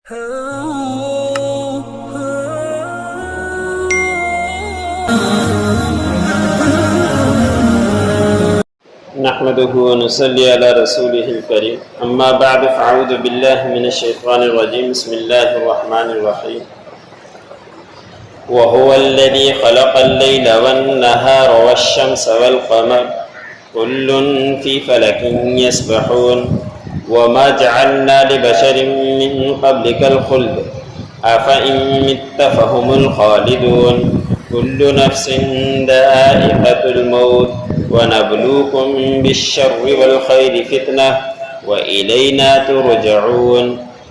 نحمده ونصلي على رسوله الكريم اما بعد فاعوذ بالله من الشيطان الرجيم بسم الله الرحمن الرحيم وهو الذي خلق الليل والنهار والشمس والقمر كل في فلك يسبحون وما جعلنا لبشر من قبلك الخلد أفإن مت فهم الخالدون كل نفس ذائقة الموت ونبلوكم بالشر والخير فتنة وإلينا ترجعون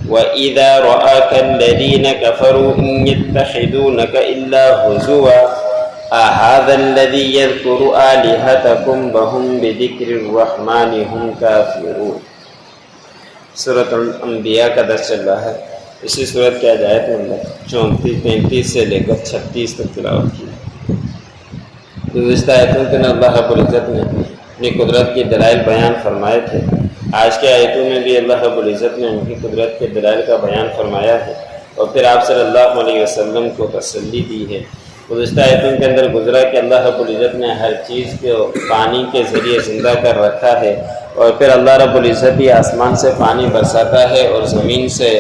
وإذا رآك الذين كفروا إن يتخذونك إلا هزوا أهذا الذي يذكر آلهتكم وهم بذكر الرحمن هم كافرون۔ سورۃ الانبیاء کا درس چل رہا ہے۔ اسی سورت کی آیات نمبر 34 35 سے لے کر 36 تک تلاوت کی۔ گزشتہ آیتوں کے اندر اللہ رب العزت نے اپنی قدرت کی دلائل بیان فرمائے تھے۔ آج کے آیتوں میں بھی اللہ رب العزت نے ان کی قدرت کے دلائل کا بیان فرمایا ہے اور پھر آپ صلی اللہ علیہ وسلم کو تسلی دی ہے۔ گزشتہ آیتوں کے اندر گزرا کہ اللہ رب العزت نے ہر چیز کو پانی کے ذریعے زندہ کر رکھا ہے اور پھر اللہ رب العزت ہی آسمان سے پانی برساتا ہے اور زمین سے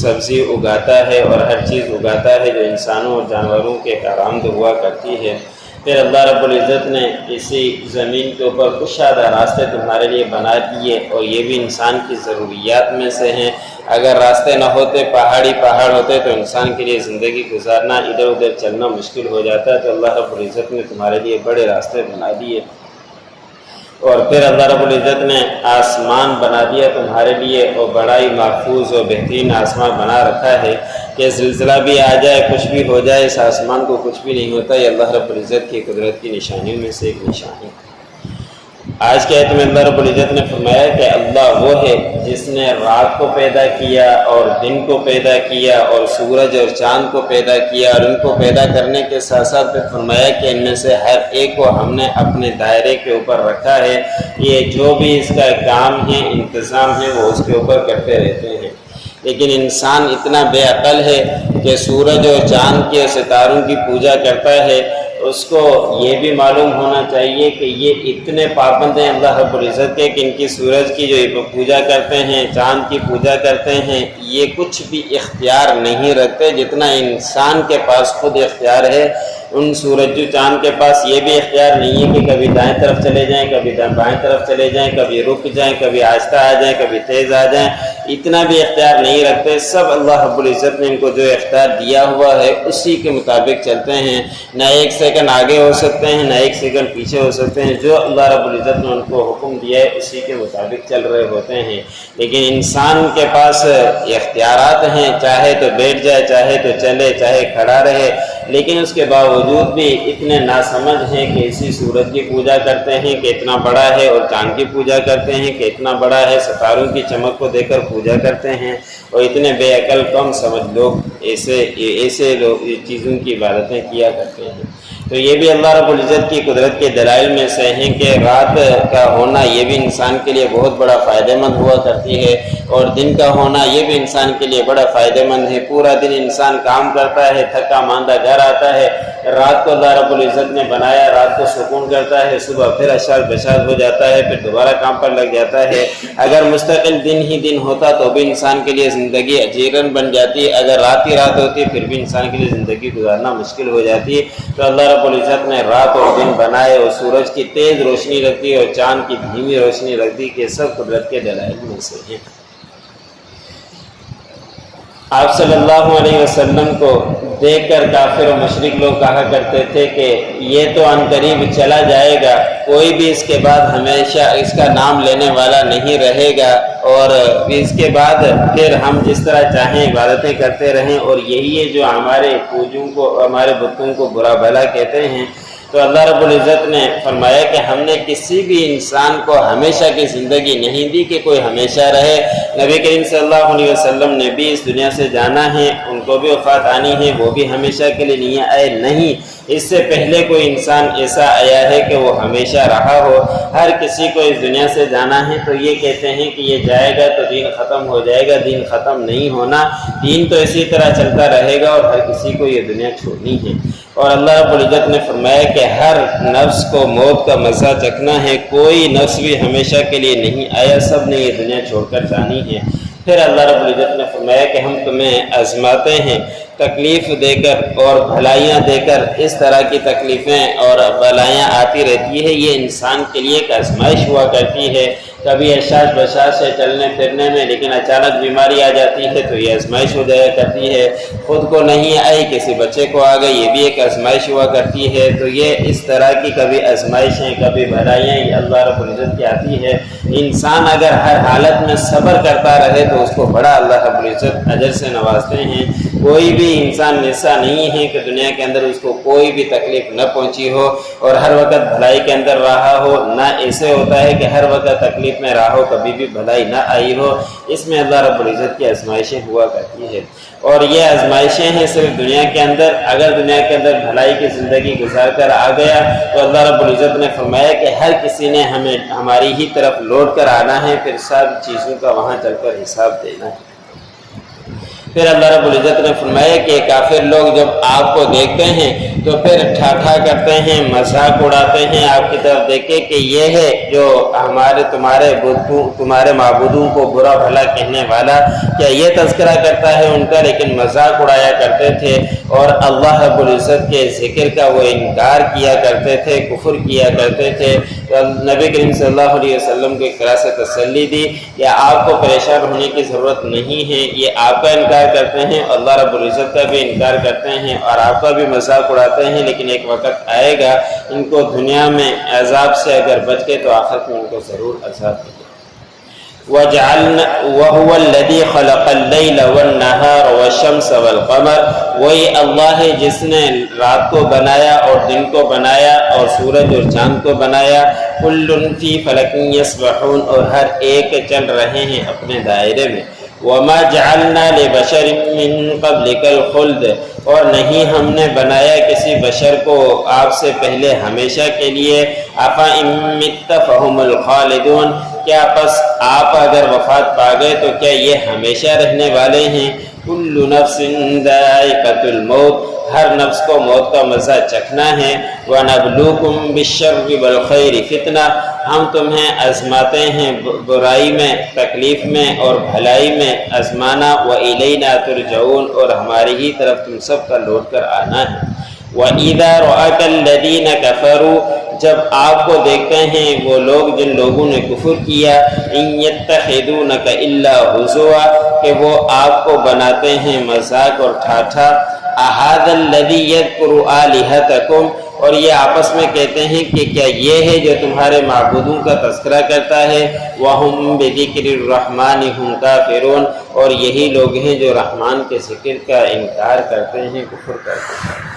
سبزی اگاتا ہے اور ہر چیز اگاتا ہے جو انسانوں اور جانوروں کے کارآمد ہوا کرتی ہے۔ پھر اللہ رب العزت نے اسی زمین کے اوپر کشادہ راستے تمہارے لیے بنا دیے اور یہ بھی انسان کی ضروریات میں سے ہیں۔ اگر راستے نہ ہوتے، پہاڑ ہوتے تو انسان کے لیے زندگی گزارنا، ادھر ادھر چلنا مشکل ہو جاتا ہے، تو اللہ رب العزت نے تمہارے لیے بڑے راستے بنا دیے۔ اور پھر اللہ رب العزت نے آسمان بنا دیا تمہارے لیے اور بڑا ہی محفوظ اور بہترین آسمان بنا رکھا ہے کہ زلزلہ بھی آ جائے، کچھ بھی ہو جائے، اس آسمان کو کچھ بھی نہیں ہوتا۔ یہ اللہ رب العزت کی قدرت کی نشانیوں میں سے ایک نشانی۔ آج کے آیت میں اللہ رب العزت نے فرمایا کہ اللہ وہ ہے جس نے رات کو پیدا کیا اور دن کو پیدا کیا اور سورج اور چاند کو پیدا کیا، اور ان کو پیدا کرنے کے ساتھ ساتھ پھر فرمایا کہ ان میں سے ہر ایک کو ہم نے اپنے دائرے کے اوپر رکھا ہے۔ یہ جو بھی اس کا کام ہے، انتظام ہے، وہ اس کے اوپر کرتے رہتے ہیں۔ لیکن انسان اتنا بے عقل ہے کہ سورج اور چاند کے ستاروں کی پوجا کرتا ہے۔ اس کو یہ بھی معلوم ہونا چاہیے کہ یہ اتنے پابند ہیں اللہ رب العزت کے کہ ان کی سورج کی جو پوجا کرتے ہیں، چاند کی پوجا کرتے ہیں، یہ کچھ بھی اختیار نہیں رکھتے جتنا انسان کے پاس خود اختیار ہے۔ ان سورج و چاند کے پاس یہ بھی اختیار نہیں ہے کہ کبھی دائیں طرف چلے جائیں، کبھی بائیں طرف چلے جائیں، کبھی رک جائیں، کبھی آہستہ آ جائیں، کبھی تیز آ جائیں، اتنا بھی اختیار نہیں رکھتے۔ سب اللہ رب العزت نے ان کو جو اختیار دیا ہوا ہے اسی کے مطابق چلتے ہیں۔ نہ ایک سیکنڈ آگے ہو سکتے ہیں، نہ ایک سیکنڈ پیچھے ہو سکتے ہیں۔ جو اللہ رب العزت نے ان کو حکم دیا ہے اسی کے مطابق چل رہے ہوتے ہیں۔ لیکن انسان کے پاس اختیارات ہیں، چاہے تو بیٹھ جائے، چاہے تو چلے، چاہے کھڑا رہے، لیکن اس کے باوجود بھی اتنے ناسمجھ ہیں کہ اسی سورج کی پوجا کرتے ہیں کہ اتنا بڑا ہے، اور چاند کی پوجا کرتے ہیں کہ اتنا بڑا ہے، ستاروں کی چمک کو دیکھ کر پوجا کرتے ہیں، اور اتنے بے عقل کم سمجھ لوگ ایسے لوگ چیزوں کی عبادتیں کیا کرتے ہیں۔ تو یہ بھی اللہ رب العزت کی قدرت کے دلائل میں سے ہیں کہ رات کا ہونا یہ بھی انسان کے لیے بہت بڑا فائدہ مند ہوا کرتی ہے، اور دن کا ہونا یہ بھی انسان کے لیے بڑا فائدہ مند ہے۔ پورا دن انسان کام کرتا ہے، تھکا ماندہ گھر آتا ہے، رات کو اللہ رب العزت نے بنایا، رات کو سکون کرتا ہے، صبح پھر اشعار بشار ہو جاتا ہے، پھر دوبارہ کام پر لگ جاتا ہے۔ اگر مستقل دن ہی دن ہوتا تو بھی انسان کے لیے زندگی اجیرن بن جاتی، اگر رات ہی رات ہوتی پھر بھی انسان کے لیے زندگی گزارنا مشکل ہو جاتی۔ تو اللہ رب العزت نے رات اور دن بنائے، اور سورج کی تیز روشنی رکھ دی اور چاند کی دھیمی روشنی رکھ دی، کہ سب قدرت کے دلائل میں سے ہیں۔ آپ صلی اللہ علیہ وسلم کو دیکھ کر کافر و مشرک لوگ کہا کرتے تھے کہ یہ تو عن قریب چلا جائے گا، کوئی بھی اس کے بعد ہمیشہ اس کا نام لینے والا نہیں رہے گا، اور اس کے بعد پھر ہم جس طرح چاہیں عبادتیں کرتے رہیں، اور یہی ہے جو ہمارے پوجوں کو، ہمارے بتوں کو برا بھلا کہتے ہیں۔ تو اللہ رب العزت نے فرمایا کہ ہم نے کسی بھی انسان کو ہمیشہ کی زندگی نہیں دی کہ کوئی ہمیشہ رہے۔ نبی کریم صلی اللہ علیہ وسلم نے بھی اس دنیا سے جانا ہے، ان کو بھی وفات آنی ہے، وہ بھی ہمیشہ کے لیے نہیں آئے، نہیں، اس سے پہلے کوئی انسان ایسا آیا ہے کہ وہ ہمیشہ رہا ہو؟ ہر کسی کو اس دنیا سے جانا ہے تو یہ کہتے ہیں کہ یہ جائے گا تو دین ختم ہو جائے گا، دین ختم نہیں ہونا، دین تو اسی طرح چلتا رہے گا اور ہر کسی کو یہ دنیا چھوڑنی ہے۔ اور اللہ رب العزت نے فرمایا کہ ہر نفس کو موت کا مزہ چکھنا ہے، کوئی نفس بھی ہمیشہ کے لیے نہیں آیا، سب نے یہ دنیا چھوڑ کر جانی ہے۔ پھر اللہ رب العزت نے فرمایا کہ ہم تمہیں آزماتے ہیں تکلیف دے کر اور بھلائیاں دے کر۔ اس طرح کی تکلیفیں اور بھلائیاں آتی رہتی ہے، یہ انسان کے لیے ایک آزمائش ہوا کرتی ہے۔ کبھی احساس بشاش ہے چلنے پھرنے میں، لیکن اچانک بیماری آ جاتی ہے تو یہ آزمائش ہو جایا کرتی ہے۔ خود کو نہیں آئی، کسی بچے کو آ گئی، یہ بھی ایک آزمائش ہوا کرتی ہے۔ تو یہ اس طرح کی کبھی آزمائشیں کبھی بھلائیاں یہ اللہ رب العزت کی آتی ہے۔ انسان اگر ہر حالت میں صبر کرتا رہے تو اس کو بڑا اللہ رب العزت اجر سے نوازتے ہیں۔ کوئی بھی انسان ایسا نہیں ہے کہ دنیا کے اندر اس کو کوئی بھی تکلیف نہ پہنچی ہو اور ہر وقت بھلائی کے اندر رہا ہو، نہ ایسے ہوتا ہے کہ ہر وقت تکلیف میں رہا ہو کبھی بھی بھلائی نہ آئی ہو۔ اس میں اللہ رب العزت کی آزمائشیں ہوا کرتی ہے، اور یہ آزمائشیں ہیں صرف دنیا کے اندر۔ اگر دنیا کے اندر بھلائی کی زندگی گزار کر آ گیا تو اللہ رب العزت نے فرمایا کہ ہر کسی نے ہمیں ہماری ہی طرف لوٹ کر آنا ہے، پھر سب چیزوں کا وہاں چل کر حساب دینا ہے۔ پھر اللہ رب العزت نے فرمایا کہ کافر لوگ جب آپ کو دیکھتے ہیں تو پھر ٹھاٹھا کرتے ہیں، مذاق اڑاتے ہیں آپ کی طرف دیکھے کہ یہ ہے جو تمہارے معبودوں کو برا بھلا کہنے والا، کیا یہ تذکرہ کرتا ہے ان کا؟ لیکن مذاق اڑایا کرتے تھے اور اللہ رب العزت کے ذکر کا وہ انکار کیا کرتے تھے، کفر کیا کرتے تھے۔ تو نبی کریم صلی اللہ علیہ وسلم کو ایک طرح سے تسلی دی کہ آپ کو پریشان ہونے کی ضرورت نہیں ہے، یہ آپ کا انکار کرتے ہیں، اللہ رب العزت کا بھی انکار کرتے ہیں اور آپ کا بھی مذاق اڑاتے ہیں، لیکن ایک وقت آئے گا ان کو دنیا میں عذاب سے اگر بچ گئے تو آخرت میں ان کو ضرور عذاب دے گا۔ وَهُوَ الَّذِي خَلَقَ اللَّيْلَ وَالنَّهَارَ وَالشَّمْسَ وَالْقَمَرَ، وہی اللہ ہے جس نے رات کو بنایا اور دن کو بنایا اور سورج اور چاند کو بنایا۔ كُلٌّ فِي فَلَكٍ يَسْبَحُونَ، اور ہر ایک چل رہے ہیں اپنے دائرے میں۔ وَمَا جَعَلْنَا لِبَشَرٍ مِّن قَبْلِكَ الْخُلْدَ، اور نہیں ہم نے بنایا کسی بشر کو آپ سے پہلے ہمیشہ کے لیے۔ أَفَإِن مِّتَّ فَهُمُ الْخَالِدُونَ، کیا پس آپ اگر وفات پا گئے تو کیا یہ ہمیشہ رہنے والے ہیں؟ كُلُّ نَفْسٍ ذَائِقَةُ الْمَوْتِ، ہر نفس کو موت کا مزہ چکھنا ہے۔ وَنَبْلُوكُمْ بِالشَّرِّ وَالْخَيْرِ فِتْنَةً، ہم تمہیں آزماتے ہیں برائی میں، تکلیف میں اور بھلائی میں آزمانا۔ وَإِلَيْنَا تُرْجَعُونَ، اور ہماری ہی طرف تم سب کا لوٹ کر آنا ہے۔ وَإِذَا رَآكَ الَّذِينَ كَفَرُوا، جب آپ کو دیکھتے ہیں وہ لوگ جن لوگوں نے کفر کیا، إِن يَتَّخِذُونَكَ إِلَّا هُزُوًا، کہ وہ آپ کو بناتے ہیں مذاق اور ٹھاٹھا۔ أَهَذَا الَّذِي يَذْكُرُ آلِهَتَكُمْ، اور یہ آپس میں کہتے ہیں کہ کیا یہ ہے جو تمہارے معبودوں کا تذکرہ کرتا ہے۔ وَهُمْ بِذِكْرِ الرَّحْمَنِ هُمْ كَافِرُونَ، اور یہی لوگ ہیں جو رحمان کے ذکر کا انکار کرتے ہیں، کفر کرتے ہیں۔